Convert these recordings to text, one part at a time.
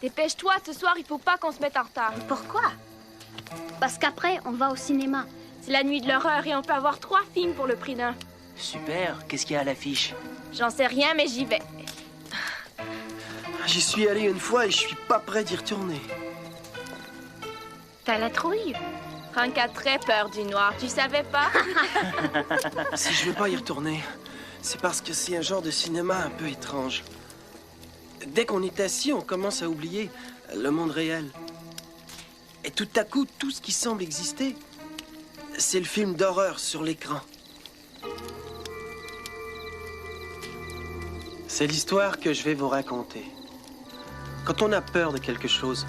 Dépêche-toi, ce soir, il faut pas qu'on se mette en retard. Pourquoi? Parce qu'après, on va au cinéma. C'est la nuit de l'horreur et on peut avoir 3 films pour le prix d'un. Super, qu'est-ce qu'il y a à l'affiche? J'en sais rien, mais j'y vais. J'y suis allé une fois et je suis pas prêt d'y retourner. T'as la trouille? Franck a très peur du noir, tu savais pas? Si je veux pas y retourner, c'est parce que c'est un genre de cinéma un peu étrange. Dès qu'on est assis, on commence à oublier le monde réel. Et tout à coup, tout ce qui semble exister, c'est le film d'horreur sur l'écran. C'est l'histoire que je vais vous raconter. Quand on a peur de quelque chose,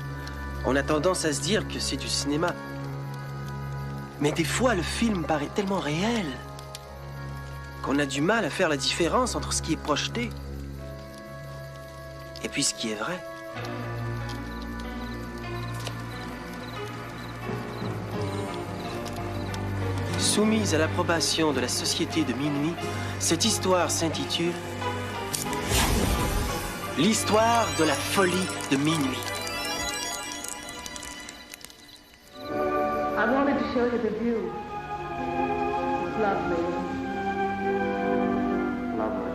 on a tendance à se dire que c'est du cinéma. Mais des fois, le film paraît tellement réel qu'on a du mal à faire la différence entre ce qui est projeté et puis ce qui est vrai. Soumise à l'approbation de la société de minuit, cette histoire s'intitule L'histoire de la folie de minuit. I wanted to show you the view. It's lovely. Lovely.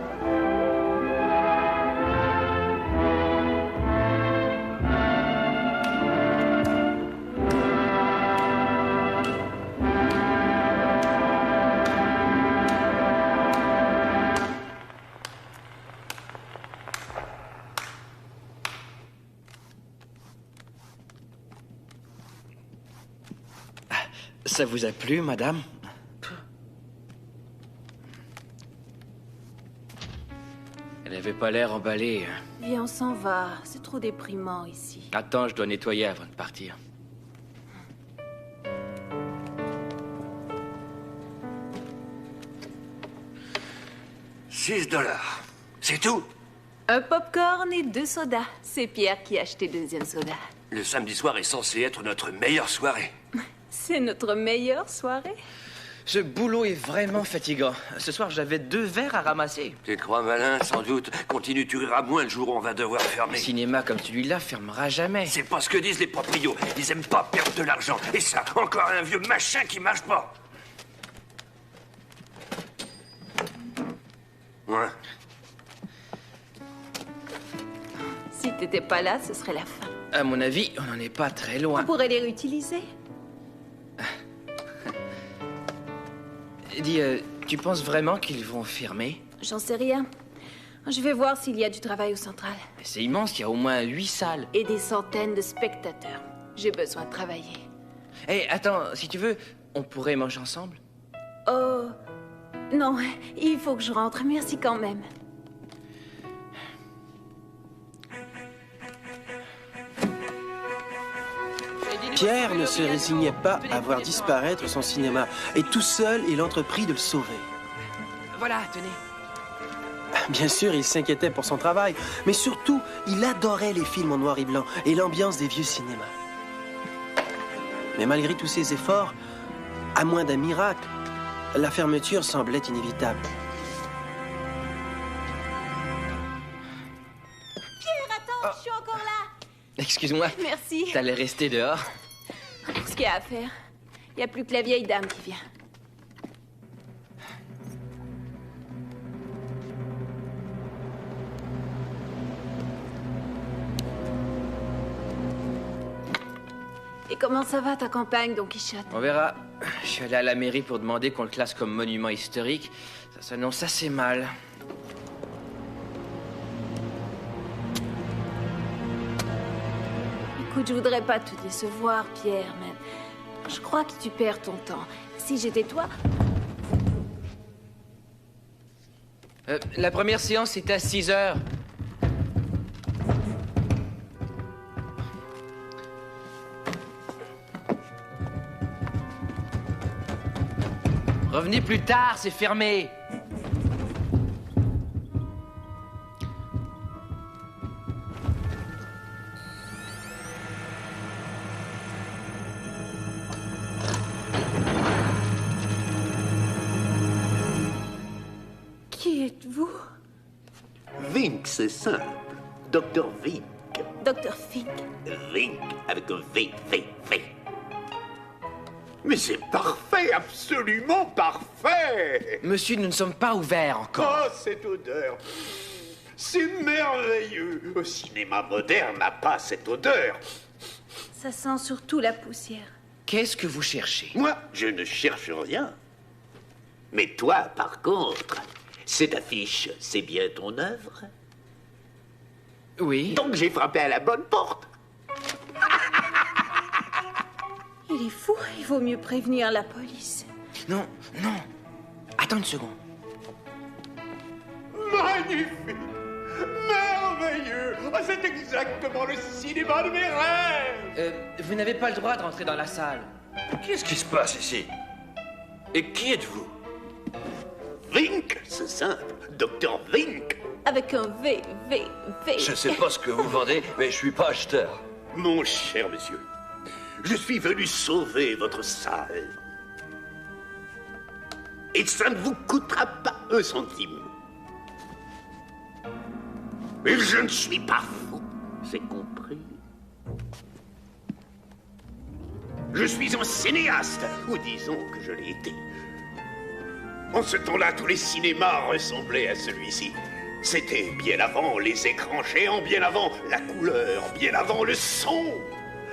Ça vous a plu, madame? Elle avait pas l'air emballée. Viens, on s'en va. C'est trop déprimant ici. Attends, je dois nettoyer avant de partir. $6. C'est tout? Un popcorn et 2 sodas. C'est Pierre qui a acheté le 2e soda. Le samedi soir est censé être notre meilleure soirée. C'est notre meilleure soirée. Ce boulot est vraiment fatigant. Ce soir, j'avais 2 verres à ramasser. Tu te crois malin, sans doute. Continue, tu riras moins le jour où on va devoir Un fermer. cinéma comme celui-là fermera jamais. C'est pas ce que disent les proprios. Ils aiment pas perdre de l'argent. Et ça, encore un vieux machin qui marche pas. Ouais. Si t'étais pas là, ce serait la fin. À mon avis, on n'en est pas très loin. On pourrait les réutiliser. Dis, tu penses vraiment qu'ils vont fermer? J'en sais rien. Je vais voir s'il y a du travail au central. C'est immense, il y a au moins 8 salles. Et des centaines de spectateurs. J'ai besoin de travailler. Hé, attends, si tu veux, on pourrait manger ensemble? Oh... Non, il faut que je rentre. Merci quand même. Pierre ne se résignait pas à voir disparaître son cinéma. Et tout seul, il entreprit de le sauver. Voilà, tenez. Bien sûr, il s'inquiétait pour son travail, mais surtout, il adorait les films en noir et blanc et l'ambiance des vieux cinémas. Mais malgré tous ses efforts, à moins d'un miracle, la fermeture semblait inévitable. Pierre, attends, je suis encore là. Excuse-moi. Merci. T'allais rester dehors? Pour ce qu'il y a à faire. Il n'y a plus que la vieille dame qui vient. Et comment ça va, ta campagne, Don Quichotte? On verra. Je suis allé à la mairie pour demander qu'on le classe comme monument historique. Ça s'annonce assez mal. Écoute, je voudrais pas te décevoir, Pierre, mais je crois que tu perds ton temps. Si j'étais toi... La première séance est à 6 heures. Revenez plus tard, c'est fermé. Qui êtes-vous? Vink, c'est simple. Docteur Vink. Dr. Fink. Vink, avec un V, V, V. Mais c'est parfait, absolument parfait. Monsieur, nous ne sommes pas ouverts encore. Oh, cette odeur. C'est merveilleux. Le cinéma moderne n'a pas cette odeur. Ça sent surtout la poussière. Qu'est-ce que vous cherchez? Moi, je ne cherche rien. Mais toi, par contre, cette affiche, c'est bien ton œuvre? Oui. Donc j'ai frappé à la bonne porte. Il est fou, il vaut mieux prévenir la police. Non, non. Attends une seconde. Magnifique! Merveilleux! Oh, c'est exactement le cinéma de mes rêves! Vous n'avez pas le droit de rentrer dans la salle. Qu'est-ce qui se passe ici? Et qui êtes-vous? Vink, c'est simple. Docteur Vink. Avec un V, V, V. Je sais pas ce que vous vendez, mais je suis pas acheteur. Mon cher monsieur, je suis venu sauver votre salle. Et ça ne vous coûtera pas un centime. Et je ne suis pas fou, c'est compris. Je suis un cinéaste, ou disons que je l'ai été. En ce temps-là, tous les cinémas ressemblaient à celui-ci. C'était bien avant les écrans géants, bien avant la couleur, bien avant le son.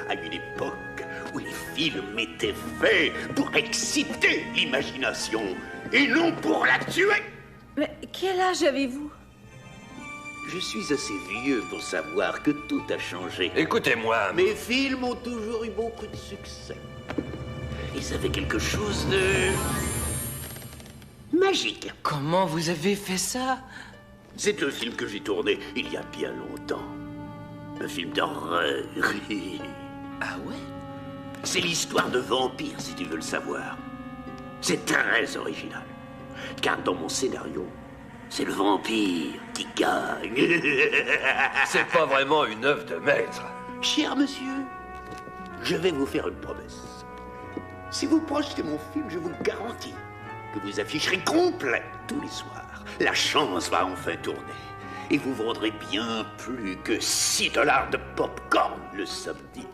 À une époque où les films étaient faits pour exciter l'imagination et non pour la tuer. Mais quel âge avez-vous? Je suis assez vieux pour savoir que tout a changé. Écoutez-moi. Mes films ont toujours eu beaucoup de succès. Ils avaient quelque chose de magique. Comment vous avez fait ça? C'est un film que j'ai tourné il y a bien longtemps. Un film d'horreur. Ah ouais? C'est l'histoire de vampires, si tu veux le savoir. C'est très original. Car dans mon scénario, c'est le vampire qui gagne. C'est pas vraiment une œuvre de maître. Cher monsieur, je vais vous faire une promesse. Si vous projetez mon film, je vous garantis que vous afficherez complet tous les soirs. La chance va enfin tourner. Et vous vendrez bien plus que $6 de pop-corn le samedi.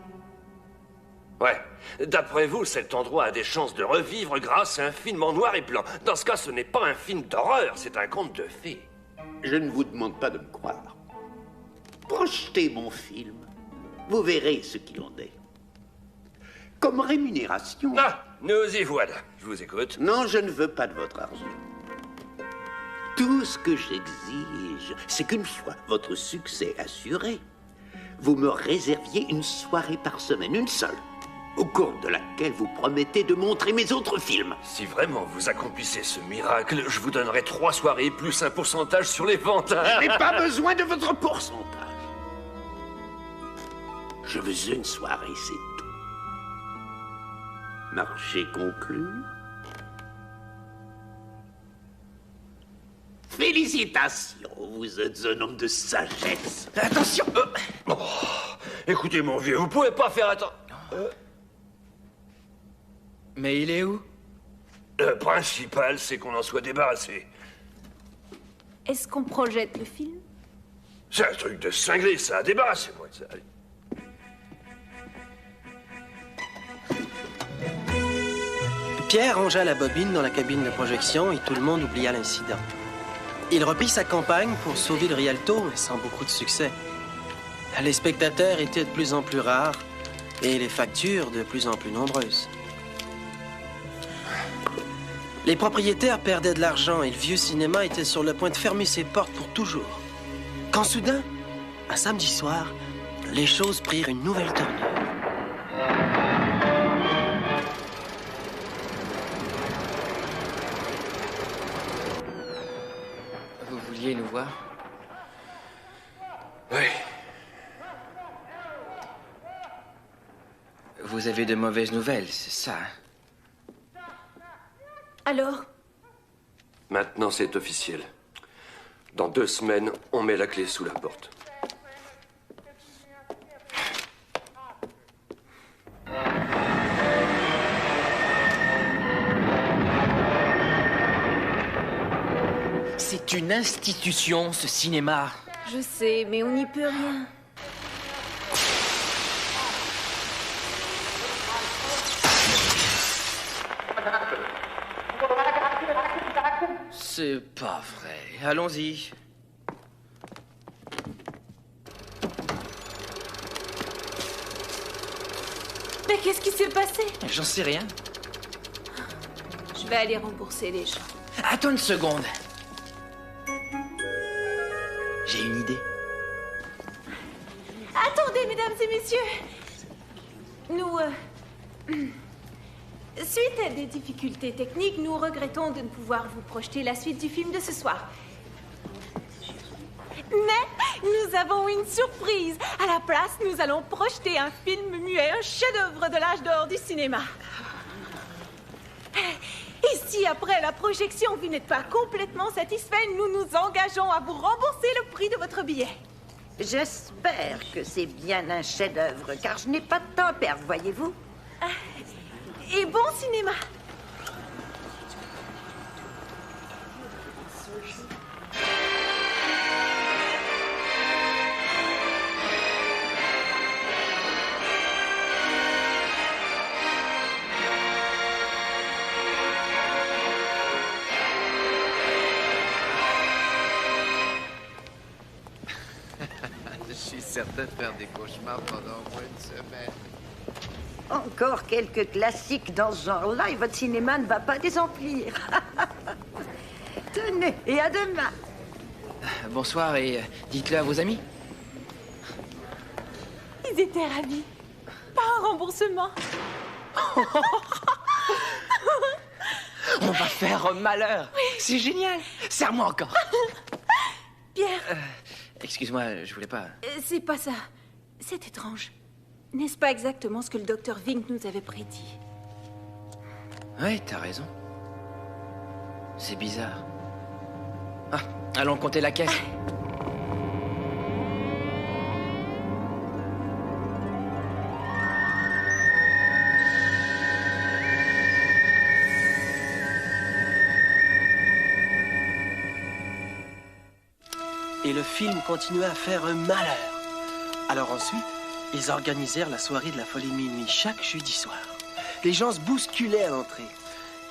Ouais. D'après vous, cet endroit a des chances de revivre grâce à un film en noir et blanc. Dans ce cas, ce n'est pas un film d'horreur, c'est un conte de fées. Je ne vous demande pas de me croire. Projetez mon film. Vous verrez ce qu'il en est. Comme rémunération... Ah, nous y voilà. Je vous écoute. Non, je ne veux pas de votre argent. Tout ce que j'exige, c'est qu'une fois votre succès assuré, vous me réserviez une soirée par semaine, une seule, au cours de laquelle vous promettez de montrer mes autres films. Si vraiment vous accomplissez ce miracle, je vous donnerai 3 soirées plus un pourcentage sur les ventes. Je n'ai pas besoin de votre pourcentage. Je veux une soirée, c'est tout. Marché conclu. Félicitations, vous êtes un homme de sagesse. Attention! Oh, écoutez, mon vieux, vous pouvez pas faire attendre. Mais il est où? Le principal, c'est qu'on en soit débarrassé. Est-ce qu'on projette le film? C'est un truc de cinglé, ça. Débarrassez-moi de ça. Allez. Pierre rangea la bobine dans la cabine de projection et tout le monde oublia l'incident. Il reprit sa campagne pour sauver le Rialto, mais sans beaucoup de succès. Les spectateurs étaient de plus en plus rares et les factures de plus en plus nombreuses. Les propriétaires perdaient de l'argent et le vieux cinéma était sur le point de fermer ses portes pour toujours. Quand soudain, un samedi soir, les choses prirent une nouvelle tournure. Vous vouliez nous voir? Oui. Vous avez de mauvaises nouvelles, c'est ça, hein? Alors? Maintenant, c'est officiel. Dans 2 semaines, on met la clé sous la porte. C'est une institution, ce cinéma. Je sais, mais on n'y peut rien. C'est pas vrai. Allons-y. Mais qu'est-ce qui s'est passé? J'en sais rien. Je vais aller rembourser les gens. Attends une seconde. J'ai une idée. Attendez, mesdames et messieurs. Nous, suite à des difficultés techniques, nous regrettons de ne pouvoir vous projeter la suite du film de ce soir. Mais nous avons une surprise. À la place, nous allons projeter un film muet, un chef-d'œuvre de l'âge d'or du cinéma. Et si après la projection, vous n'êtes pas complètement satisfait, nous nous engageons à vous rembourser le prix de votre billet. J'espère que c'est bien un chef-d'œuvre, car je n'ai pas de temps à perdre, voyez-vous. Et bon cinéma. Je suis certain de faire des cauchemars pendant au moins une semaine. Encore quelques classiques dans ce genre-là et votre cinéma ne va pas désemplir. Tenez, et à demain. Bonsoir et dites-le à vos amis. Ils étaient ravis. Pas un remboursement. On va faire malheur. Oui. C'est génial. Serre-moi encore. Pierre. Excuse-moi, je voulais pas... C'est pas ça. C'est étrange. N'est-ce pas exactement ce que le docteur Vink nous avait prédit? Oui, t'as raison. C'est bizarre. Ah, allons compter la caisse. Et le film continua à faire un malheur. Alors ensuite, ils organisèrent la soirée de la folie de minuit chaque jeudi soir. Les gens se bousculaient à l'entrée.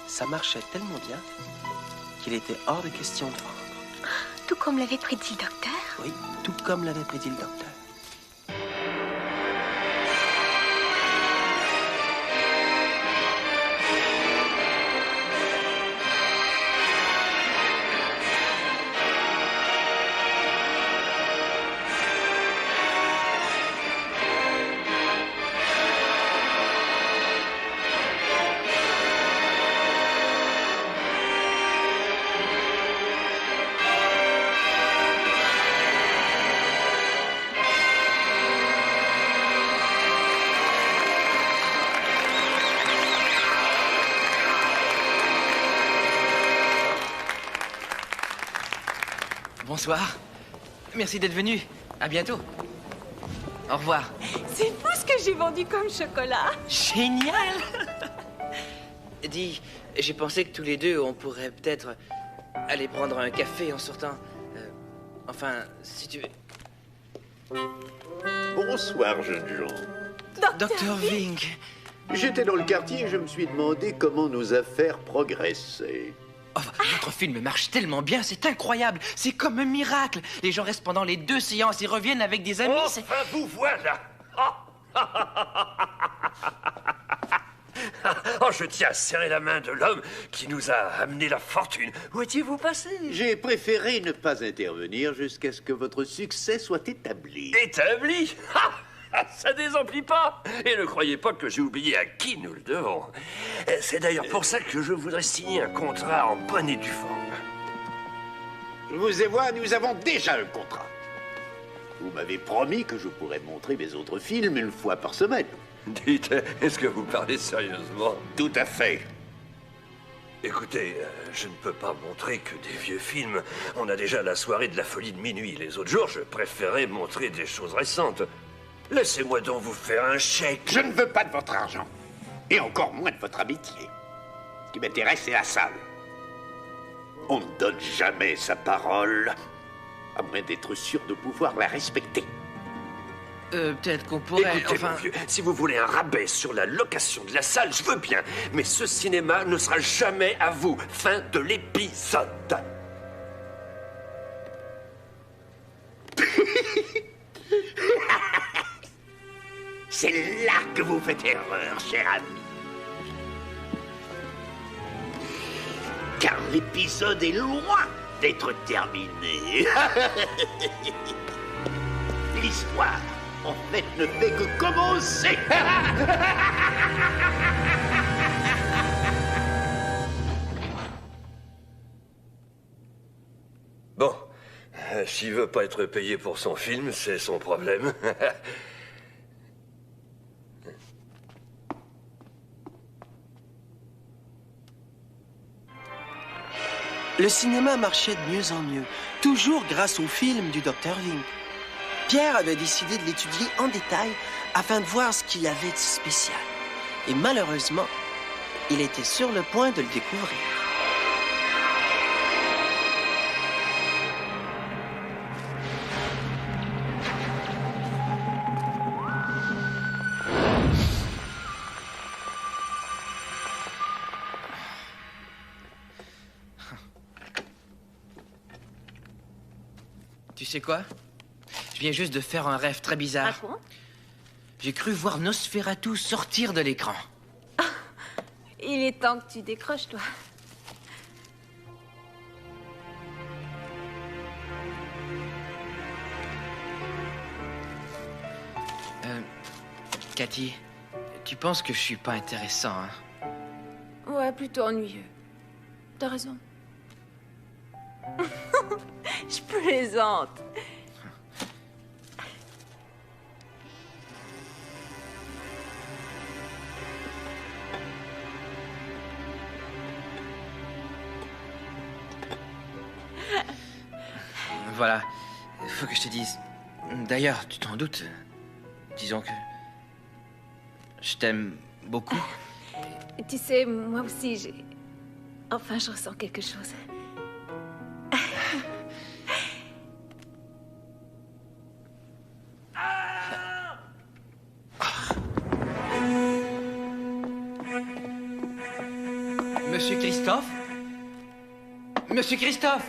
Ça marchait tellement bien qu'il était hors de question de vendre. Tout comme l'avait prédit le docteur. Oui, tout comme l'avait prédit le docteur. Bonsoir. Merci d'être venu. À bientôt. Au revoir. C'est fou ce que j'ai vendu comme chocolat. Génial. Dis, j'ai pensé que tous les deux, on pourrait peut-être aller prendre un café en sortant. Enfin, si tu veux. Bonsoir, jeunes gens. Docteur Vink. J'étais dans le quartier et je me suis demandé comment nos affaires progressaient. Oh, votre film marche tellement bien, c'est incroyable. C'est comme un miracle. Les gens restent pendant les 2 séances et reviennent avec des amis. Enfin, vous voilà. Oh, je tiens à serrer la main de l'homme qui nous a amené la fortune. Où étiez-vous passé? J'ai préféré ne pas intervenir jusqu'à ce que votre succès soit établi. Établi? Ça désemplit pas. Et ne croyez pas que j'ai oublié à qui nous le devons. C'est d'ailleurs pour ça que je voudrais signer un contrat en bonne et due forme. Vous et moi, nous avons déjà un contrat. Vous m'avez promis que je pourrais montrer mes autres films 1 fois par semaine. Dites, est-ce que vous parlez sérieusement? Tout à fait. Écoutez, je ne peux pas montrer que des vieux films. On a déjà la soirée de la folie de minuit. Les autres jours, je préférais montrer des choses récentes. Laissez-moi donc vous faire un chèque. Je ne veux pas de votre argent. Et encore moins de votre amitié. Ce qui m'intéresse, c'est la salle. On ne donne jamais sa parole, à moins d'être sûr de pouvoir la respecter. Peut-être qu'on pourrait... Écoutez, enfin... mon vieux, si vous voulez un rabais sur la location de la salle, je veux bien. Mais ce cinéma ne sera jamais à vous. Fin de l'épisode. C'est là que vous faites erreur, cher ami. Car l'épisode est loin d'être terminé. L'histoire, en fait, ne fait que commencer. Bon, s'il veut pas être payé pour son film, c'est son problème. Le cinéma marchait de mieux en mieux, toujours grâce au film du Dr. Vink. Pierre avait décidé de l'étudier en détail afin de voir ce qu'il y avait de spécial. Et malheureusement, il était sur le point de le découvrir. Tu sais quoi? Je viens juste de faire un rêve très bizarre. Raconte. J'ai cru voir Nosferatu sortir de l'écran. Il est temps que tu décroches, toi. Cathy, tu penses que je suis pas intéressant, hein? Ouais, plutôt ennuyeux. T'as raison. Je plaisante. Voilà, faut que je te dise. D'ailleurs, tu t'en doutes. Disons que je t'aime beaucoup. Tu sais, moi aussi, j'ai... Enfin, je ressens quelque chose. Monsieur Christophe? Monsieur Christophe!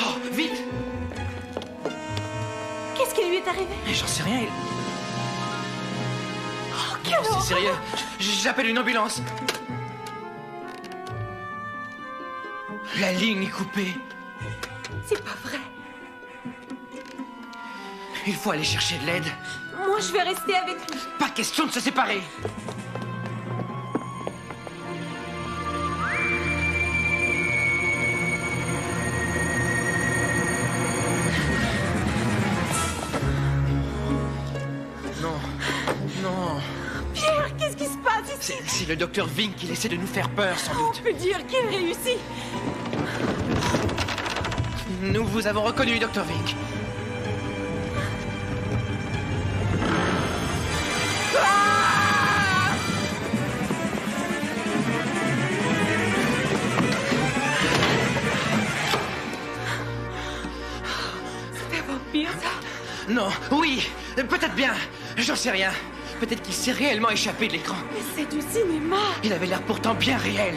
Oh, vite! Qu'est-ce qui lui est arrivé? J'en sais rien. Oh, quelle C'est horreur! sérieux. J'appelle une ambulance. La ligne est coupée. C'est pas vrai. Il faut aller chercher de l'aide. Moi, je vais rester avec lui. Pas question de se séparer. Non. Non. Pierre, qu'est-ce qui se passe ici? C'est le docteur Vink qui essaie de nous faire peur, sans doute. On peut dire qu'il réussit. Nous vous avons reconnu, docteur Vink. C'est un vampire, ça? Non, oui, peut-être bien. J'en sais rien. Peut-être qu'il s'est réellement échappé de l'écran. Mais c'est du cinéma. Il avait l'air pourtant bien réel.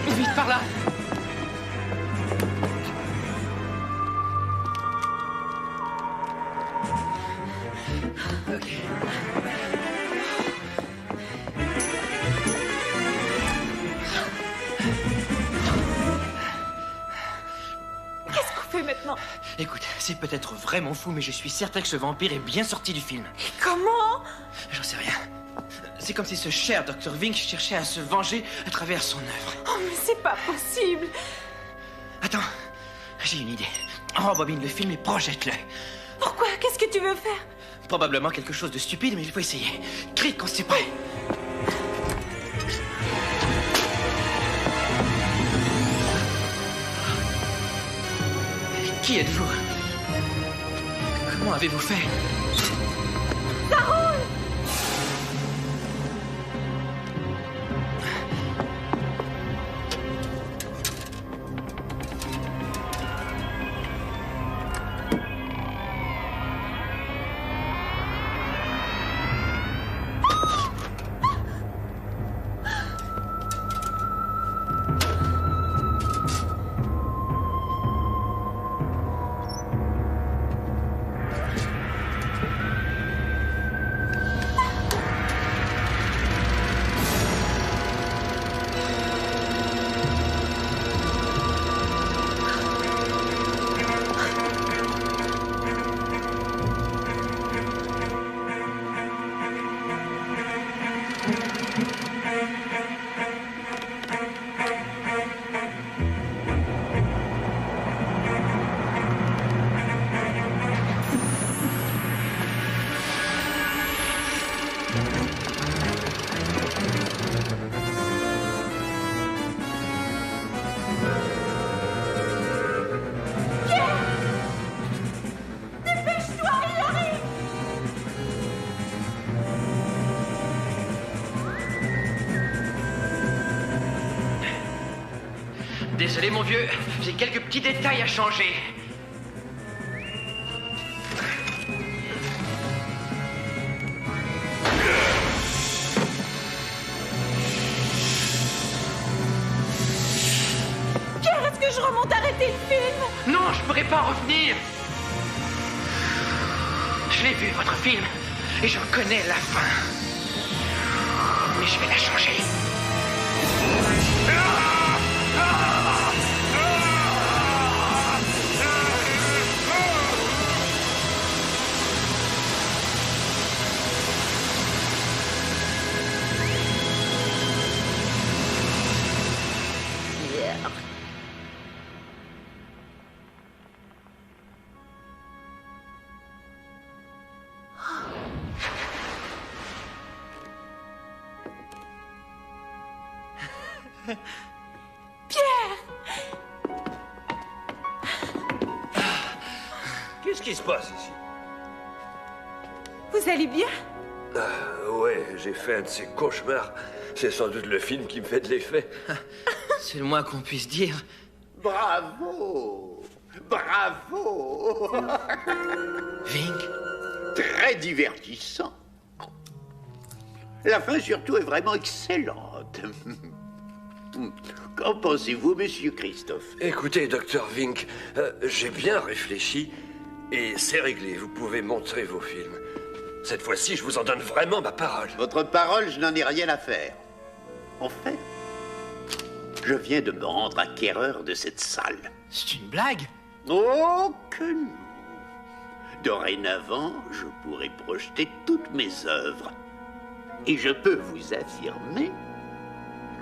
Vite par là. Ok. Qu'est-ce qu'on fait maintenant? Écoute, c'est peut-être vraiment fou, mais je suis certain que ce vampire est bien sorti du film. Comment? J'en sais rien. C'est comme si ce cher Dr. Vink cherchait à se venger à travers son œuvre. Oh, mais c'est pas possible. Attends, j'ai une idée. Rembobine le film et projette-le. Pourquoi? Qu'est-ce que tu veux faire? Probablement quelque chose de stupide, mais il faut essayer. Crie quand c'est prêt. Qui êtes-vous? Comment avez-vous fait? Ça roule! Désolé, mon vieux, j'ai quelques petits détails à changer. Pierre, est-ce que je remonte arrêter le film? Non, je pourrais pas revenir. Je l'ai vu, votre film, et j'en connais la fin. Mais je vais la changer. Qu'est-ce qui se passe ici? Vous allez bien? Ouais, j'ai fait un de ces cauchemars. C'est sans doute le film qui me fait de l'effet. C'est le moins qu'on puisse dire. Bravo! Bravo! Vink? Très divertissant. La fin, surtout, est vraiment excellente. Qu'en pensez-vous, monsieur Christophe? Écoutez, docteur Vink, j'ai bien réfléchi et c'est réglé. Vous pouvez montrer vos films. Cette fois-ci, je vous en donne vraiment ma parole. Votre parole, je n'en ai rien à faire. En fait, je viens de me rendre acquéreur de cette salle. C'est une blague? Oh que non! Dorénavant, je pourrai projeter toutes mes œuvres. Et je peux vous affirmer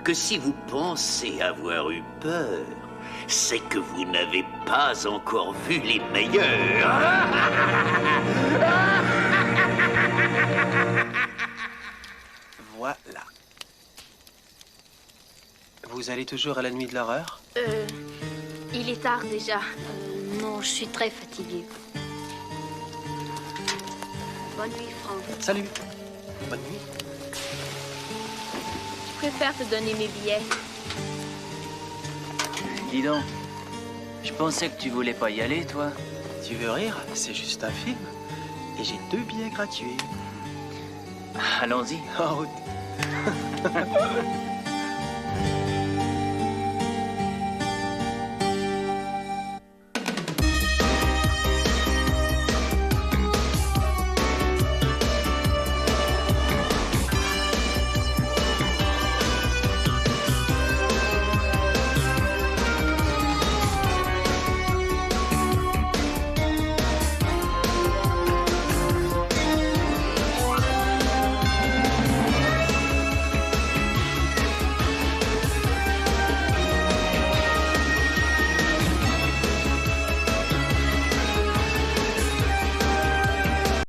que si vous pensez avoir eu peur, c'est que vous n'avez pas encore vu les meilleurs. Voilà. Vous allez toujours à la nuit de l'horreur? Il est tard déjà. Non, je suis très fatiguée. Bonne nuit, Franck. Salut. Bonne nuit. Je préfère te donner mes billets. Dis donc, je pensais que tu voulais pas y aller, toi. Tu veux rire? C'est juste un film. Et j'ai 2 billets gratuits. Allons-y. En route.